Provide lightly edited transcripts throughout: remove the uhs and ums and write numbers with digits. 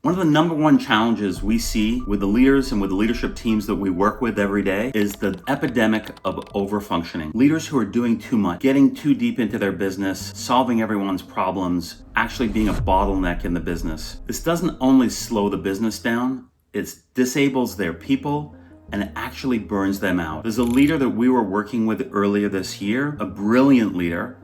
One of the number one challenges we see with the leaders and with the leadership teams that we work with every day is the epidemic of overfunctioning. Leaders who are doing too much, getting too deep into their business, solving everyone's problems, actually being a bottleneck in the business. This doesn't only slow the business down, it disables their people, and it actually burns them out. There's a leader that we were working with earlier this year, a brilliant leader,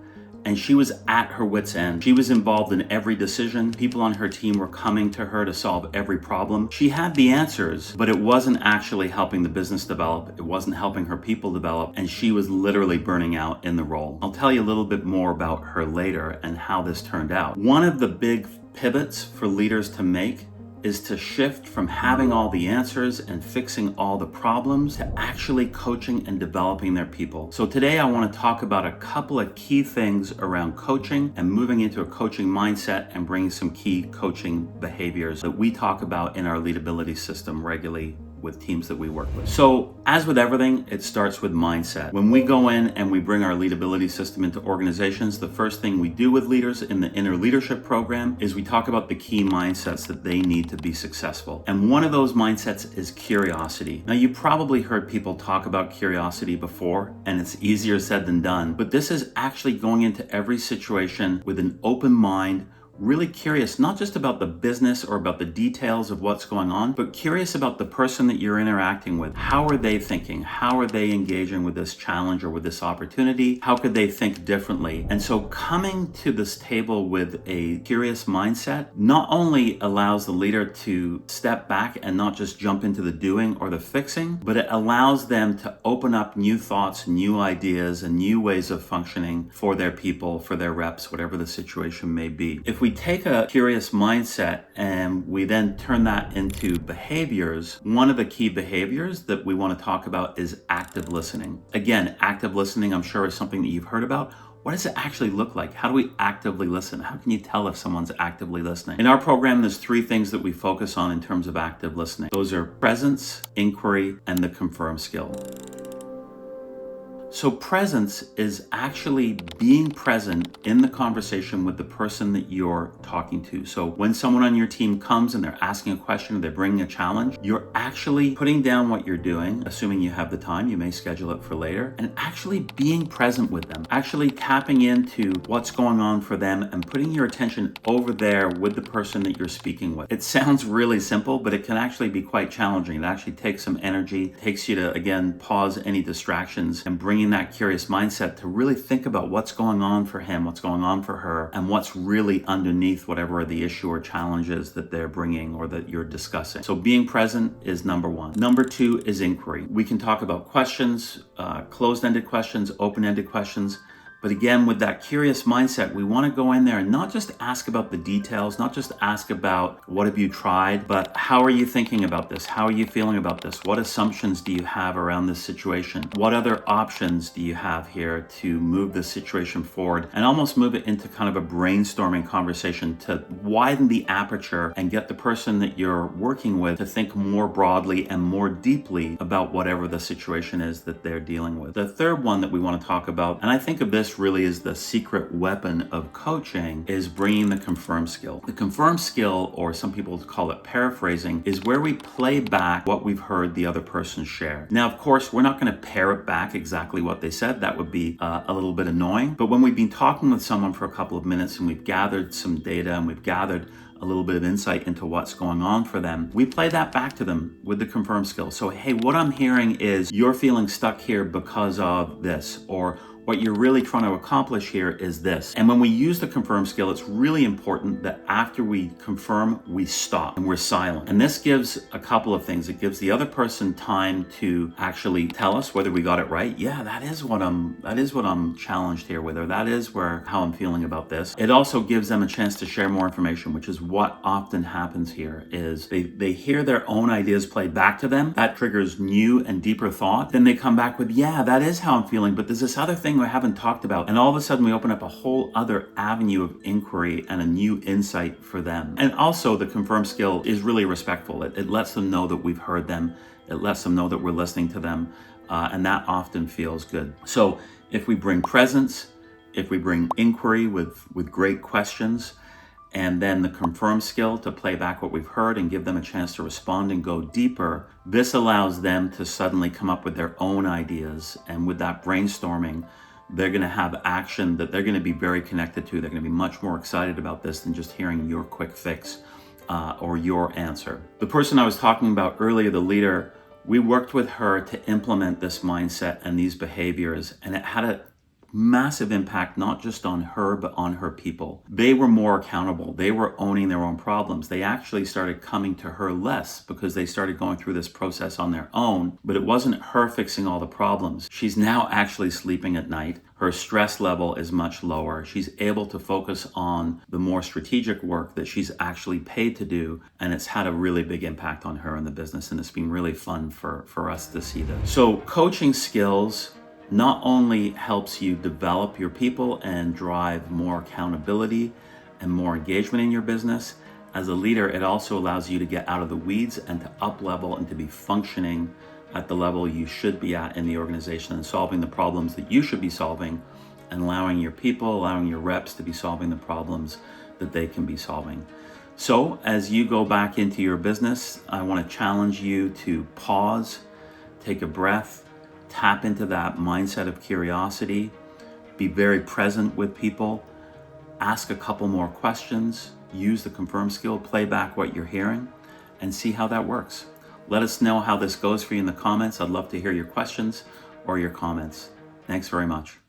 and she was at her wit's end. She was involved in every decision. People on her team were coming to her to solve every problem. She had the answers, but it wasn't actually helping the business develop. It wasn't helping her people develop, and she was literally burning out in the role. I'll tell you a little bit more about her later and how this turned out. One of the big pivots for leaders to make is to shift from having all the answers and fixing all the problems to actually coaching and developing their people. So today I want to talk about a couple of key things around coaching and moving into a coaching mindset and bringing some key coaching behaviors that we talk about in our leadability system regularly with teams that we work with. So as with everything, it starts with mindset. When we go in and we bring our leadability system into organizations, the first thing we do with leaders in the inner leadership program is we talk about the key mindsets that they need to be successful. And one of those mindsets is curiosity. Now, you probably heard people talk about curiosity before, and it's easier said than done, but this is actually going into every situation with an open mind, really curious, not just about the business or about the details of what's going on, but curious about the person that you're interacting with. How are they thinking? How are they engaging with this challenge or with this opportunity? How could they think differently? And so coming to this table with a curious mindset not only allows the leader to step back and not just jump into the doing or the fixing, but it allows them to open up new thoughts, new ideas, and new ways of functioning for their people, for their reps, whatever the situation may be. If we take a curious mindset and we then turn that into behaviors, one of the key behaviors that we want to talk about is active listening. Again, active listening, I'm sure, is something that you've heard about. What does it actually look like? How do we actively listen? How can you tell if someone's actively listening? In our program, there's three things that we focus on in terms of active listening. Those are presence, inquiry, and the confirm skill. So presence is actually being present in the conversation with the person that you're talking to. So when someone on your team comes and they're asking a question or they're bringing a challenge, you're actually putting down what you're doing, assuming you have the time, you may schedule it for later, and actually being present with them, actually tapping into what's going on for them and putting your attention over there with the person that you're speaking with. It sounds really simple, but it can actually be quite challenging. It actually takes some energy, takes you to, again, pause any distractions and bring that curious mindset to really think about what's going on for him, what's going on for her, and what's really underneath whatever the issue or challenge is that they're bringing or that you're discussing. So being present is number one. Number two is inquiry. We can talk about questions, closed-ended questions, open-ended questions. But again, with that curious mindset, we want to go in there and not just ask about the details, not just ask about what have you tried, but how are you thinking about this? How are you feeling about this? What assumptions do you have around this situation? What other options do you have here to move the situation forward and almost move it into kind of a brainstorming conversation to widen the aperture and get the person that you're working with to think more broadly and more deeply about whatever the situation is that they're dealing with. The third one that we want to talk about, and I think of this really is the secret weapon of coaching, is bringing the confirm skill. The confirm skill, or some people call it paraphrasing, is where we play back what we've heard the other person share. Now, of course, we're not going to parrot back exactly what they said. That would be a little bit annoying. But when we've been talking with someone for a couple of minutes and we've gathered some data and we've gathered a little bit of insight into what's going on for them, we play that back to them with the confirm skill. So, hey, what I'm hearing is you're feeling stuck here because of this, or what you're really trying to accomplish here is this. And when we use the confirm skill, it's really important that after we confirm, we stop and we're silent. And this gives a couple of things. It gives the other person time to actually tell us whether we got it right. Yeah, that is what I'm challenged here with, or that is how I'm feeling about this. It also gives them a chance to share more information, which is what often happens here is they hear their own ideas played back to them. That triggers new and deeper thought. Then they come back with, yeah, that is how I'm feeling, but there's this other thing we haven't talked about. And all of a sudden we open up a whole other avenue of inquiry and a new insight for them. And also the confirm skill is really respectful. It lets them know that we've heard them. It lets them know that we're listening to them. And that often feels good. So if we bring presence, if we bring inquiry with great questions, and then the confirm skill to play back what we've heard and give them a chance to respond and go deeper. This allows them to suddenly come up with their own ideas, and with that brainstorming, they're going to have action that they're going to be very connected to. They're going to be much more excited about this than just hearing your quick fix or your answer. The person I was talking about earlier, the leader, we worked with her to implement this mindset and these behaviors, and it had a massive impact, not just on her, but on her people. They were more accountable. They were owning their own problems. They actually started coming to her less because they started going through this process on their own, but it wasn't her fixing all the problems. She's now actually sleeping at night. Her stress level is much lower. She's able to focus on the more strategic work that she's actually paid to do, and it's had a really big impact on her and the business, and it's been really fun for us to see this. So coaching skills not only helps you develop your people and drive more accountability and more engagement in your business, as a leader, it also allows you to get out of the weeds and to up level and to be functioning at the level you should be at in the organization and solving the problems that you should be solving, and allowing your people, allowing your reps to be solving the problems that they can be solving. So as you go back into your business, I want to challenge you to pause, take a breath, tap into that mindset of curiosity, be very present with people, ask a couple more questions, use the confirm skill, play back what you're hearing, and see how that works. Let us know how this goes for you in the comments. I'd love to hear your questions or your comments. Thanks very much.